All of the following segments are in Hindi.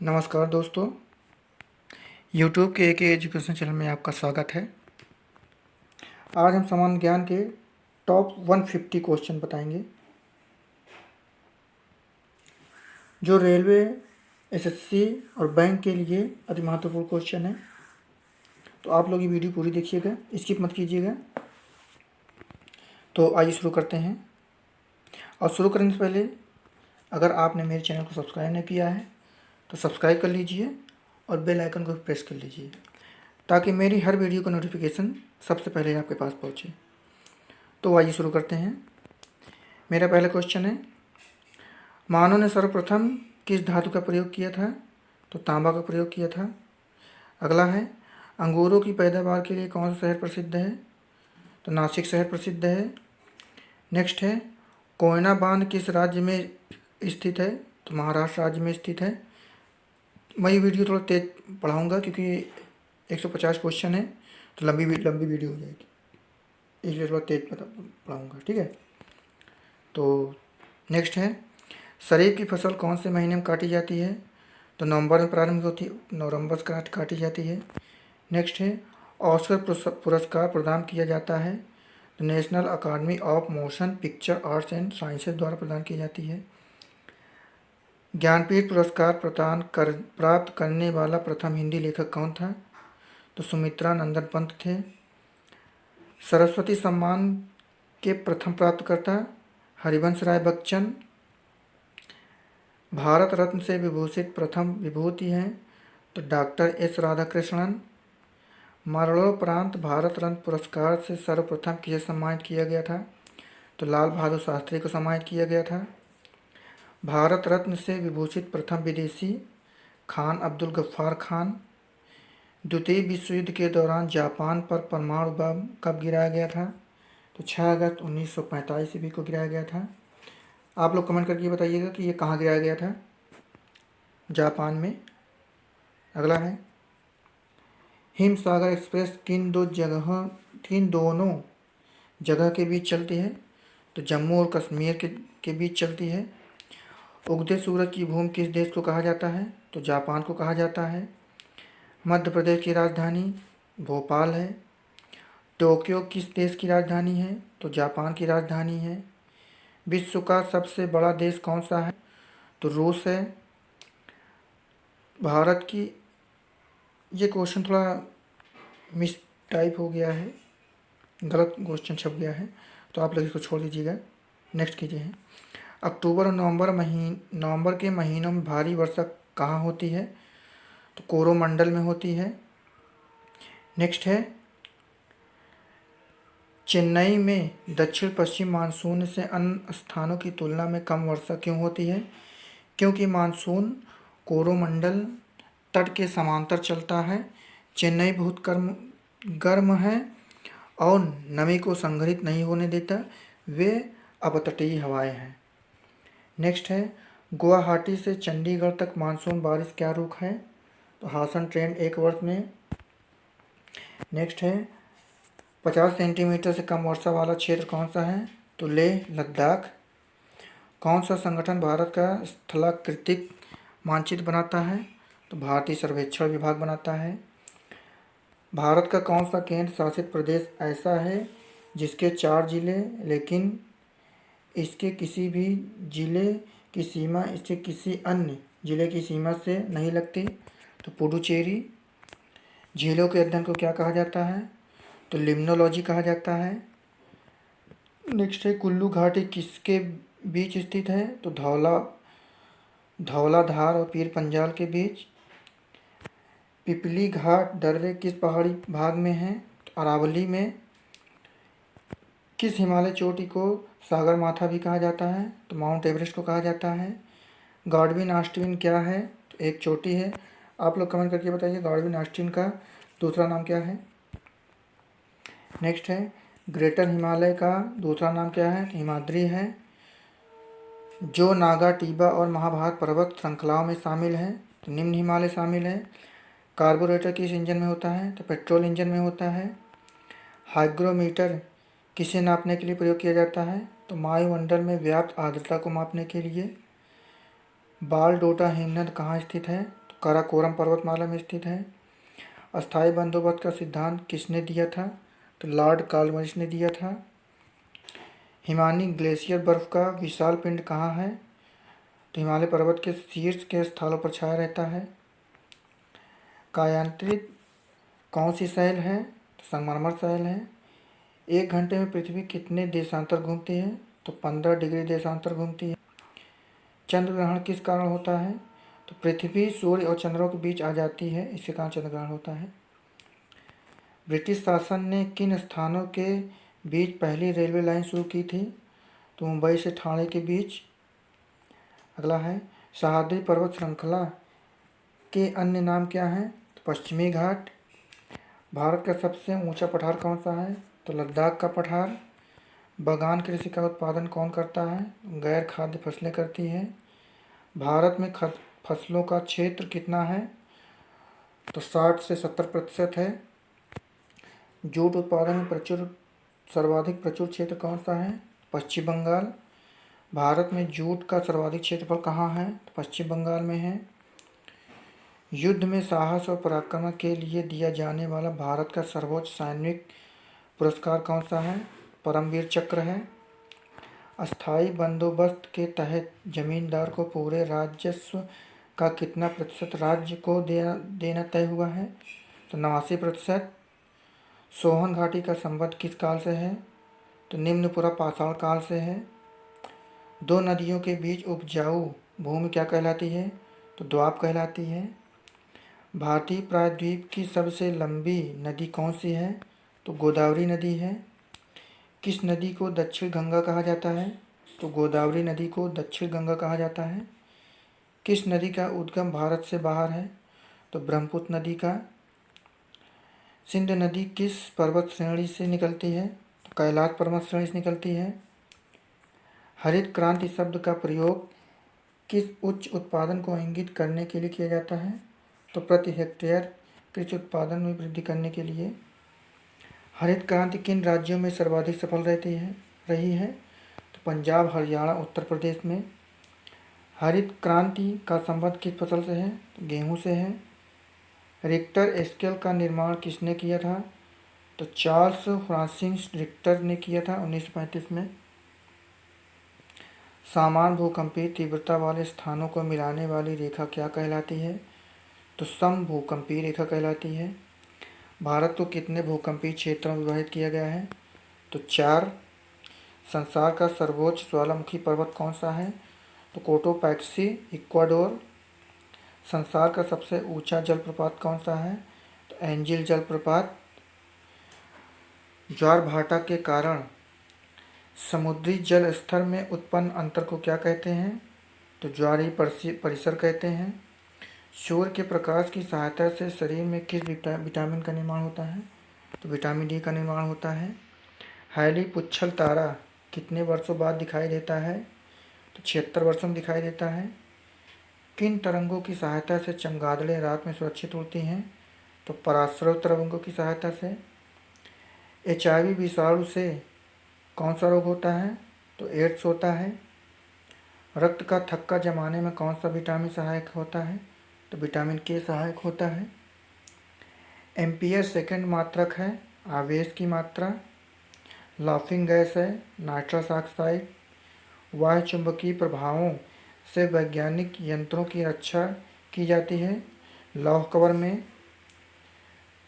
नमस्कार दोस्तों, YouTube के एक एजुकेशन चैनल में आपका स्वागत है। आज हम सामान्य ज्ञान के टॉप 150 क्वेश्चन बताएंगे जो रेलवे, एसएससी और बैंक के लिए अति महत्वपूर्ण क्वेश्चन है। तो आप लोग ये वीडियो पूरी देखिएगा, स्किप मत कीजिएगा। तो आइए शुरू करते हैं। और शुरू करने से पहले अगर आपने मेरे चैनल को सब्सक्राइब नहीं किया है तो सब्सक्राइब कर लीजिए और बेल आइकन को प्रेस कर लीजिए ताकि मेरी हर वीडियो का नोटिफिकेशन सबसे पहले आपके पास पहुंचे। तो आइए शुरू करते हैं। मेरा पहला क्वेश्चन है, मानव ने सर्वप्रथम किस धातु का प्रयोग किया था? तो तांबा का प्रयोग किया था। अगला है, अंगूरों की पैदावार के लिए कौन सा शहर प्रसिद्ध है? तो नासिक शहर प्रसिद्ध है। नेक्स्ट है, कोयना बांध किस राज्य में स्थित है? तो महाराष्ट्र राज्य में स्थित है। मैं ये वीडियो थोड़ा तेज पढ़ाऊँगा क्योंकि 150 क्वेश्चन है तो लंबी वीडियो हो जाएगी, इसलिए थोड़ा तेज पढ़ाऊँगा, ठीक है। तो नेक्स्ट है, खरीफ की फसल कौन से महीने में काटी जाती है? तो नवंबर में प्रारंभ होती है, नवंबर से काटी जाती है। नेक्स्ट है, ऑस्कर पुरस्कार प्रदान किया जाता है तो national academy of motion picture arts and sciences द्वारा प्रदान की जाती है। ज्ञानपीठ पुरस्कार प्राप्त करने वाला प्रथम हिंदी लेखक कौन था? तो सुमित्रा नंदन पंत थे। सरस्वती सम्मान के प्रथम प्राप्तकर्ता हरिवंश राय बच्चन। भारत रत्न से विभूषित प्रथम विभूति हैं तो डॉक्टर एस राधाकृष्णन। मरणोपरांत भारत रत्न पुरस्कार से सर्वप्रथम किसे सम्मानित किया गया था? तो लाल बहादुर शास्त्री को सम्मानित किया गया था। भारत रत्न से विभूषित प्रथम विदेशी खान अब्दुल गफ्फार खान। द्वितीय विश्व युद्ध के दौरान जापान पर परमाणु बम कब गिराया गया था? तो 6 अगस्त 1945 ईस्वी को गिराया गया था। आप लोग कमेंट करके बताइएगा कि ये कहाँ गिराया गया था। जापान में। अगला है, हिमसागर एक्सप्रेस किन दोनों जगह के बीच चलती है? तो जम्मू और कश्मीर के बीच चलती है। उगते सूरज की भूमि किस देश को कहा जाता है? तो जापान को कहा जाता है। मध्य प्रदेश की राजधानी भोपाल है। टोक्यो किस देश की राजधानी है? तो जापान की राजधानी है। विश्व का सबसे बड़ा देश कौन सा है? तो रूस है। भारत की, ये क्वेश्चन थोड़ा मिस टाइप हो गया है, गलत क्वेश्चन छप गया है तो आप लोग इसको छोड़ दीजिएगा, नेक्स्ट कीजिए। अक्टूबर और नवंबर के महीनों में भारी वर्षा कहाँ होती है? तो कोरोमंडल में होती है। नेक्स्ट है, चेन्नई में दक्षिण पश्चिम मानसून से अन्य स्थानों की तुलना में कम वर्षा क्यों होती है? क्योंकि मानसून कोरोमंडल तट के समांतर चलता है। चेन्नई बहुत गर्म है और नमी को संग्रहित नहीं होने देता, वे अपतटीय हवाएं हैं। नेक्स्ट है, गुवाहाटी से चंडीगढ़ तक मानसून बारिश क्या रुख है? तो हासन ट्रेंड 1 वर्ष में। नेक्स्ट है, 50 सेंटीमीटर से कम वर्षा वाला क्षेत्र कौन सा है? तो लेह लद्दाख। कौन सा संगठन भारत का स्थलाकृतिक मानचित्र बनाता है? तो भारतीय सर्वेक्षण विभाग बनाता है। भारत का कौन सा केंद्र शासित प्रदेश ऐसा है जिसके 4 जिले लेकिन इसके किसी भी जिले की सीमा इसके किसी अन्य जिले की सीमा से नहीं लगती? तो पुडुचेरी। झीलों के अध्ययन को क्या कहा जाता है? तो लिम्नोलॉजी कहा जाता है। नेक्स्ट है, कुल्लू घाटी किसके बीच स्थित है? तो धौलाधार और पीर पंजाल के बीच। पिपली घाट दर्रे किस पहाड़ी भाग में है? तो अरावली में। किस हिमालय चोटी को सागर माथा भी कहा जाता है? तो माउंट एवरेस्ट को कहा जाता है। गॉडविन ऑस्टिन क्या है? तो एक चोटी है। आप लोग कमेंट करके बताइए गॉडविन ऑस्टिन का दूसरा नाम क्या है। नेक्स्ट है, ग्रेटर हिमालय का दूसरा नाम क्या है? तो हिमाद्री है। जो नागा टीबा और महाभारत पर्वत श्रृंखलाओं में शामिल है? तो निम्न हिमालय शामिल है। कार्बोरेटर किस इंजन में होता है? तो पेट्रोल इंजन में होता है। हाइग्रोमीटर किसे नापने के लिए प्रयोग किया जाता है? तो वायुमंडल में व्याप्त आर्द्रता को मापने के लिए। बाल डोटा हिमनद कहाँ स्थित है? तो काराकोरम पर्वतमाला में स्थित है। अस्थायी बंदोबस्त का सिद्धांत किसने दिया था? तो लॉर्ड कॉर्नवालिस ने दिया था। हिमानी ग्लेशियर बर्फ का विशाल पिंड कहाँ है? तो हिमालय पर्वत के शीर्ष के स्थलों पर छाया रहता है। कायांतरित कौन सी शैल है? तो संगमरमर शैल है। एक घंटे में पृथ्वी कितने देशांतर घूमती है? तो 15 डिग्री देशांतर घूमती है। चंद्र ग्रहण किस कारण होता है? तो पृथ्वी सूर्य और चंद्रों के बीच आ जाती है, इसके कारण चंद्र ग्रहण होता है। ब्रिटिश शासन ने किन स्थानों के बीच पहली रेलवे लाइन शुरू की थी? तो मुंबई से ठाणे के बीच। अगला है सह्याद्री पर्वत श्रृंखला के अन्य नाम क्या हैं? तो पश्चिमी घाट। भारत का सबसे ऊंचा पठार कौन सा है? तो लद्दाख का पठार। बागान कृषि का उत्पादन कौन करता है? गैर खाद्य फसलें करती है। भारत में फसलों का क्षेत्र कितना है? तो 60 से 70% है। जूट उत्पादन में सर्वाधिक प्रचुर क्षेत्र कौन सा है? पश्चिम बंगाल। भारत में जूट का सर्वाधिक क्षेत्रफल कहाँ है? तो पश्चिम बंगाल में है। युद्ध में साहस और पराक्रम के लिए दिया जाने वाला भारत का सर्वोच्च सैनिक पुरस्कार कौन सा है? परमवीर चक्र है। अस्थायी बंदोबस्त के तहत जमींदार को पूरे राजस्व का कितना प्रतिशत राज्य को देना तय हुआ है? तो 89%। सोहन घाटी का संबंध किस काल से है? तो निम्नपुरा पाषाण काल से है। दो नदियों के बीच उपजाऊ भूमि क्या कहलाती है? तो द्वाब कहलाती है। भारतीय प्रायद्वीप की सबसे लंबी नदी कौन सी है? तो गोदावरी नदी है। किस नदी को दक्षिण गंगा कहा जाता है? तो गोदावरी नदी को दक्षिण गंगा कहा जाता है। किस नदी का उद्गम भारत से बाहर है? तो ब्रह्मपुत्र नदी का। सिंध नदी किस पर्वत श्रेणी से निकलती है? तो कैलाश पर्वत श्रेणी से निकलती है। हरित क्रांति शब्द का प्रयोग किस उच्च उत्पादन को इंगित करने के लिए किया जाता है? तो प्रति हेक्टेयर कृषि उत्पादन में वृद्धि करने के लिए। हरित क्रांति किन राज्यों में सर्वाधिक सफल रही है? तो पंजाब, हरियाणा, उत्तर प्रदेश में। हरित क्रांति का संबंध किस फसल से है? तो गेहूँ से है। रिक्टर स्केल का निर्माण किसने किया था? तो चार्ल्स फ्रांसिस रिक्टर ने किया था 1935 में। समान भूकंपीय तीव्रता वाले स्थानों को मिलाने वाली रेखा क्या कहलाती है? तो समभूकंपीय रेखा कहलाती है। भारत को कितने भूकंपीय क्षेत्रों में विभाजित किया गया है? तो 4। संसार का सर्वोच्च ज्वालामुखी पर्वत कौन सा है? तो कोटोपैक्सी, इक्वाडोर। संसार का सबसे ऊंचा जलप्रपात कौन सा है? तो एंजिल जलप्रपात। ज्वार भाटा के कारण समुद्री जल स्तर में उत्पन्न अंतर को क्या कहते हैं? तो ज्वारीय परिसर कहते हैं। सूर्य के प्रकाश की सहायता से शरीर में किस विटामिन का निर्माण होता है? तो विटामिन डी का निर्माण होता है। हैली पुच्छल तारा कितने वर्षों बाद दिखाई देता है? तो 76 वर्षों में दिखाई देता है। किन तरंगों की सहायता से चमगादड़ें रात में सुरक्षित उड़ती हैं? तो पराश्रव तरंगों की सहायता से। HIV विषाणु से कौन सा रोग होता है? तो एड्स होता है। रक्त का थक्का जमाने में कौन सा विटामिन सहायक होता है? तो विटामिन के सहायक होता है। एम्पियर सेकंड मात्रक है, आवेश की मात्रा। लाफिंग गैस है, नाइट्रस ऑक्साइड। वायु चुंबकीय प्रभावों से वैज्ञानिक यंत्रों की रक्षा की जाती है, लौह कवर में।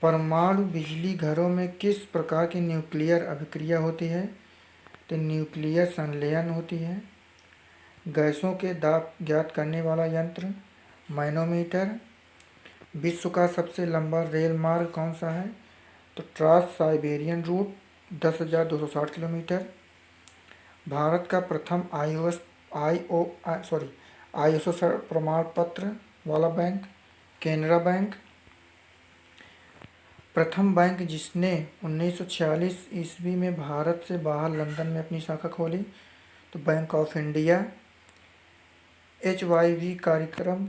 परमाणु बिजली घरों में किस प्रकार की न्यूक्लियर अभिक्रिया होती है? तो न्यूक्लियर संलयन होती है। गैसों के दाब ज्ञात करने वाला यंत्र मैनोमीटर। विश्व का सबसे लंबा रेल मार्ग कौन सा है? तो trans Siberian route 10,260 kilometre. Bharat का प्रथम ISO प्रमाण पत्र वाला बैंक केनरा बैंक। प्रथम बैंक जिसने 1946 ईस्वी में भारत से बाहर लंदन में अपनी शाखा खोली, तो बैंक ऑफ इंडिया। HYV कार्यक्रम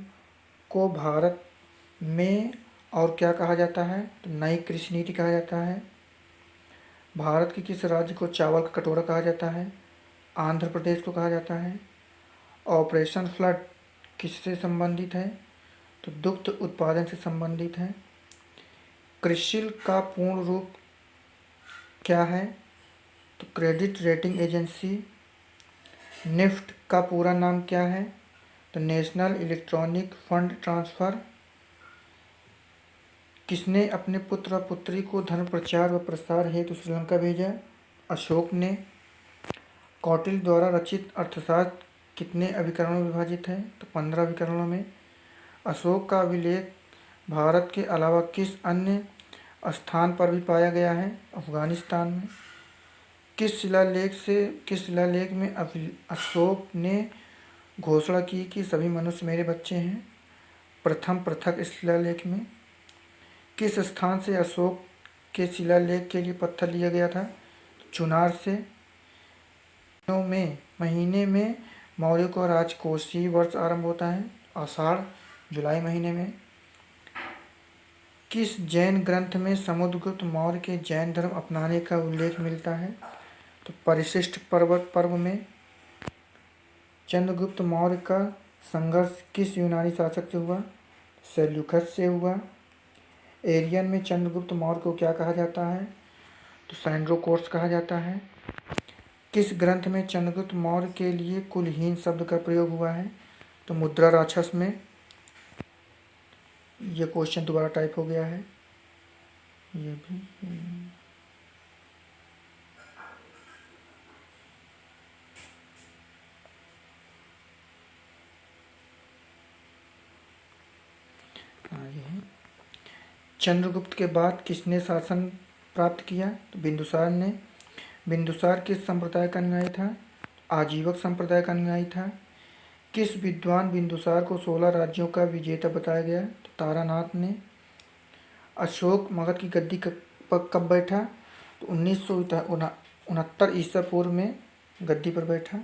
को भारत में और क्या कहा जाता है? तो नई कृषि नीति कहा जाता है। भारत के किस राज्य को चावल का कटोरा कहा जाता है? आंध्र प्रदेश को कहा जाता है। ऑपरेशन फ्लड किससे संबंधित है? तो दुग्ध उत्पादन से संबंधित है। क्रिसिल का पूर्ण रूप क्या है? तो क्रेडिट रेटिंग एजेंसी। निफ्ट का पूरा नाम क्या है? तो नेशनल इलेक्ट्रॉनिक फंड ट्रांसफ़र। किसने अपने पुत्र और पुत्री को धर्म प्रचार व प्रसार हेतु श्रीलंका भेजा? अशोक ने। कौटिल्य द्वारा रचित अर्थशास्त्र कितने अभिकरणों में विभाजित है? तो 15 अभिकरणों में। अशोक का अभिलेख भारत के अलावा किस अन्य स्थान पर भी पाया गया है? अफगानिस्तान में। किस शिलालेख में अशोक ने घोषणा की कि सभी मनुष्य मेरे बच्चे हैं? प्रथम पृथक शिलालेख में। किस स्थान से अशोक के शिलालेख के लिए पत्थर लिया गया था? चुनार से। महीने में मौर्य का राजकोषीय वर्ष आरंभ होता है? आषाढ़ जुलाई महीने में। किस जैन ग्रंथ में समुद्रगुप्त मौर्य के जैन धर्म अपनाने का उल्लेख मिलता है? तो परिशिष्ट पर्वत पर्व में। चंद्रगुप्त मौर्य का संघर्ष किस यूनानी शासक से हुआ? सेल्यूकस से हुआ। एरियन में चंद्रगुप्त मौर्य को क्या कहा जाता है? तो सैंड्रोकोर्स कहा जाता है। किस ग्रंथ में चंद्रगुप्त मौर्य के लिए कुलहीन शब्द का प्रयोग हुआ है? तो मुद्रा राक्षस में। ये क्वेश्चन दोबारा टाइप हो गया है। ये भी ये है। चंद्रगुप्त के बाद किसने शासन प्राप्त किया? तो बिंदुसार ने। बिंदुसार किस संप्रदाय का अनुयायी था? आजीवक संप्रदाय का अनुयायी था। किस विद्वान बिंदुसार को 16 राज्यों का विजेता बताया गया? तो तारानाथ ने। अशोक मगध की गद्दी कब बैठा? तो 1969 ईसा पूर्व में गद्दी पर बैठा।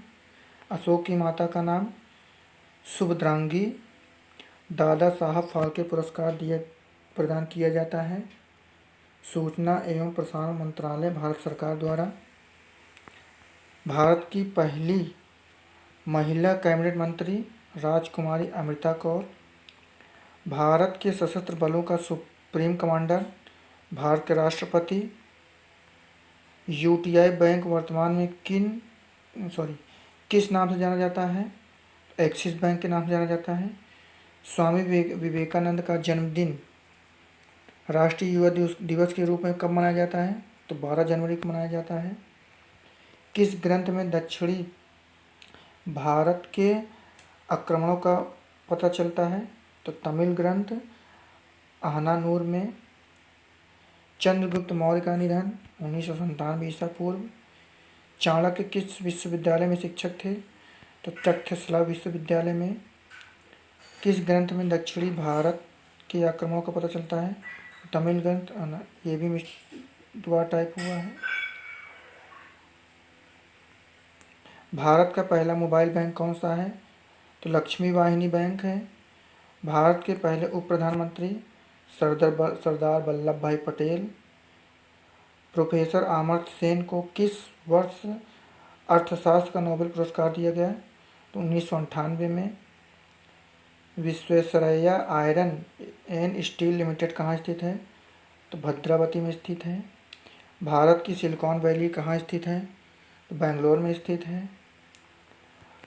अशोक की माता का नाम सुभद्रांगी। दादा साहब फाल्के पुरस्कार प्रदान किया जाता है। सूचना एवं प्रसारण मंत्रालय भारत सरकार द्वारा। भारत की पहली महिला कैबिनेट मंत्री राजकुमारी अमृता कौर। भारत के सशस्त्र बलों का सुप्रीम कमांडर भारत के राष्ट्रपति। यूटीआई बैंक वर्तमान में किस नाम से जाना जाता है? एक्सिस बैंक के नाम से जाना जाता है। स्वामी विवेकानंद का जन्मदिन राष्ट्रीय युवा दिवस के रूप में कब मनाया जाता है? तो 12 जनवरी को मनाया जाता है। किस ग्रंथ में दक्षिणी भारत के आक्रमणों का पता चलता है? तो तमिल ग्रंथ अहनानूर में। चंद्रगुप्त मौर्य का निधन 1997 ईसा पूर्व। चाणक्य किस विश्वविद्यालय में शिक्षक थे? तो तक्षशिला विश्वविद्यालय में। किस ग्रंथ में दक्षिणी भारत के आक्रमणों का पता चलता है? तमिल ग्रंथ। ये भी दोबारा टाइप हुआ है। भारत का पहला मोबाइल बैंक कौन सा है? तो लक्ष्मी वाहिनी बैंक है। भारत के पहले उप प्रधानमंत्री सरदार वल्लभ भाई पटेल। प्रोफेसर अमर्त्य सेन को किस वर्ष अर्थशास्त्र का नोबेल पुरस्कार दिया गया? तो 1998 में। Visvesvaraya iron and steel limited कहाँ स्थित है? तो भद्रावती में स्थित है। भारत की सिलिकॉन वैली कहाँ स्थित है? तो बेंगलोर में स्थित है।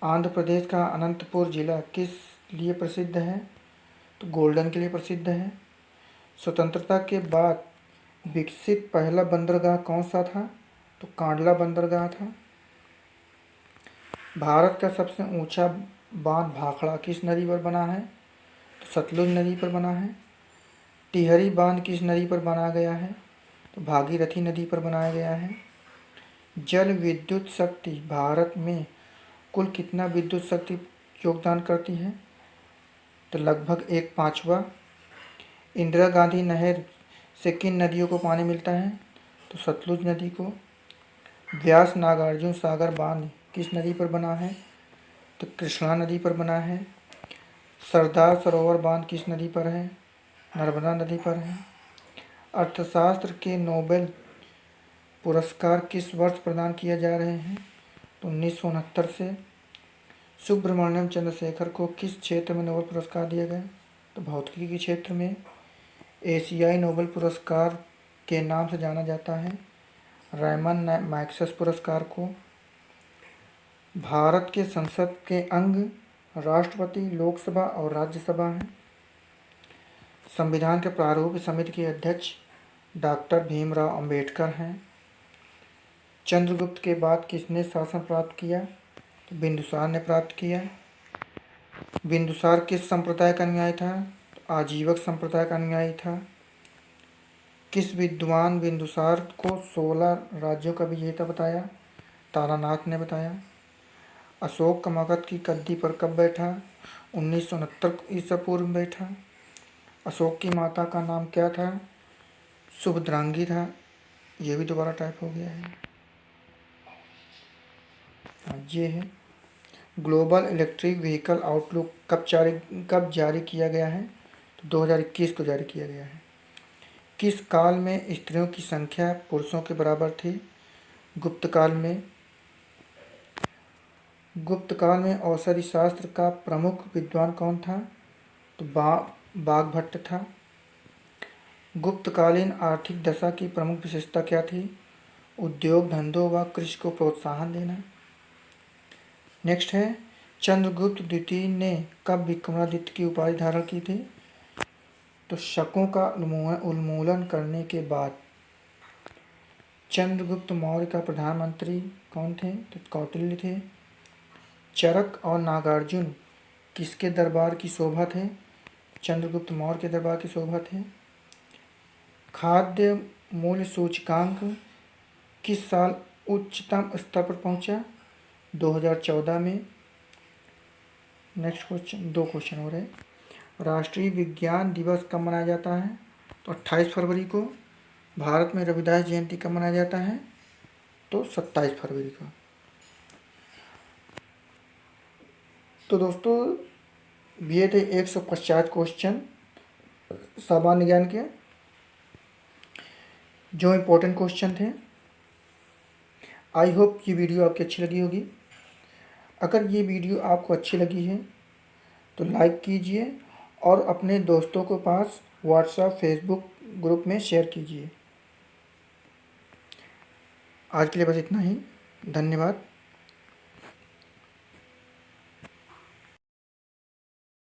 आंध्र प्रदेश का अनंतपुर जिला किस लिए प्रसिद्ध है? तो गोल्डन के लिए प्रसिद्ध है। स्वतंत्रता के बाद विकसित पहला बंदरगाह कौन सा था? तो कांडला बंदरगाह था। भारत का सबसे ऊंचा बांध भाखड़ा किस नदी पर बना है? तो सतलुज नदी पर बना है। टिहरी बांध किस नदी पर बनाया गया है? तो भागीरथी नदी पर बनाया गया है। जल विद्युत शक्ति भारत में कुल कितना विद्युत शक्ति योगदान करती है? तो लगभग 1/5। इंदिरा गांधी नहर से किन नदियों को पानी मिलता है? तो सतलुज नदी को। व्यास नागार्जुन सागर बांध किस नदी पर बना है? तो कृष्णा नदी पर बना है। सरदार सरोवर बांध किस नदी पर है? नर्मदा नदी पर है। अर्थशास्त्र के नोबेल पुरस्कार किस वर्ष प्रदान किए जा रहे हैं? तो 1969 से। सुब्रमण्यम चंद्रशेखर को किस क्षेत्र में नोबेल पुरस्कार दिया गया? तो तो भौतिकी के क्षेत्र में। एशियाई नोबेल पुरस्कार के नाम से जाना जाता है रायमन मैग्सेस पुरस्कार को। भारत के संसद के अंग राष्ट्रपति, लोकसभा और राज्यसभा हैं। संविधान के प्रारूप समिति के अध्यक्ष डॉक्टर भीमराव अंबेडकर हैं। चंद्रगुप्त के बाद किसने शासन प्राप्त किया? तो बिंदुसार ने प्राप्त किया। बिंदुसार किस संप्रदाय का अनुयायी था? तो आजीवक संप्रदाय का अनुयायी था। किस विद्वान बिंदुसार को 16 राज्यों का विजेता बताया? तारानाथ ने बताया। अशोक का मगध की गद्दी पर कब बैठा? 1969 ईसा पूर्व में बैठा। अशोक की माता का नाम क्या था? सुभद्रांगी था। ये भी दोबारा टाइप हो गया है। ये है ग्लोबल इलेक्ट्रिक व्हीकल आउटलुक कब जारी किया गया है? तो 2021 को जारी किया गया है। किस काल में स्त्रियों की संख्या पुरुषों के बराबर थी? गुप्त काल में। गुप्त काल में औषधि शास्त्र का प्रमुख विद्वान कौन था? तो बाघभट्ट था। गुप्तकालीन आर्थिक दशा की प्रमुख विशेषता क्या थी? उद्योग धंधों व कृषि को प्रोत्साहन देना। नेक्स्ट है चंद्रगुप्त द्वितीय ने कब विक्रमादित्य की उपाधि धारण की थी? तो शकों का उन्मूलन करने के बाद। चंद्रगुप्त मौर्य का प्रधानमंत्री कौन थे? तो कौटिल्य थे। चरक और नागार्जुन किसके दरबार की शोभा थे? चंद्रगुप्त मौर्य के दरबार की शोभा थे। खाद्य मूल्य सूचकांक किस साल उच्चतम स्तर पर पहुंचा? 2014 में। नेक्स्ट क्वेश्चन, 2 क्वेश्चन हो रहे। राष्ट्रीय विज्ञान दिवस कब मनाया जाता है? तो 28 फरवरी को। भारत में रविदास जयंती कब मनाया जाता है? तो 27 फरवरी को। तो दोस्तों ये थे 150 क्वेश्चन सामान्य ज्ञान के, जो इम्पोर्टेंट क्वेश्चन थे। आई होप ये वीडियो आपकी अच्छी लगी होगी। अगर ये वीडियो आपको अच्छी लगी है तो लाइक कीजिए और अपने दोस्तों के पास व्हाट्सएप, फेसबुक ग्रुप में शेयर कीजिए। आज के लिए बस इतना ही। धन्यवाद।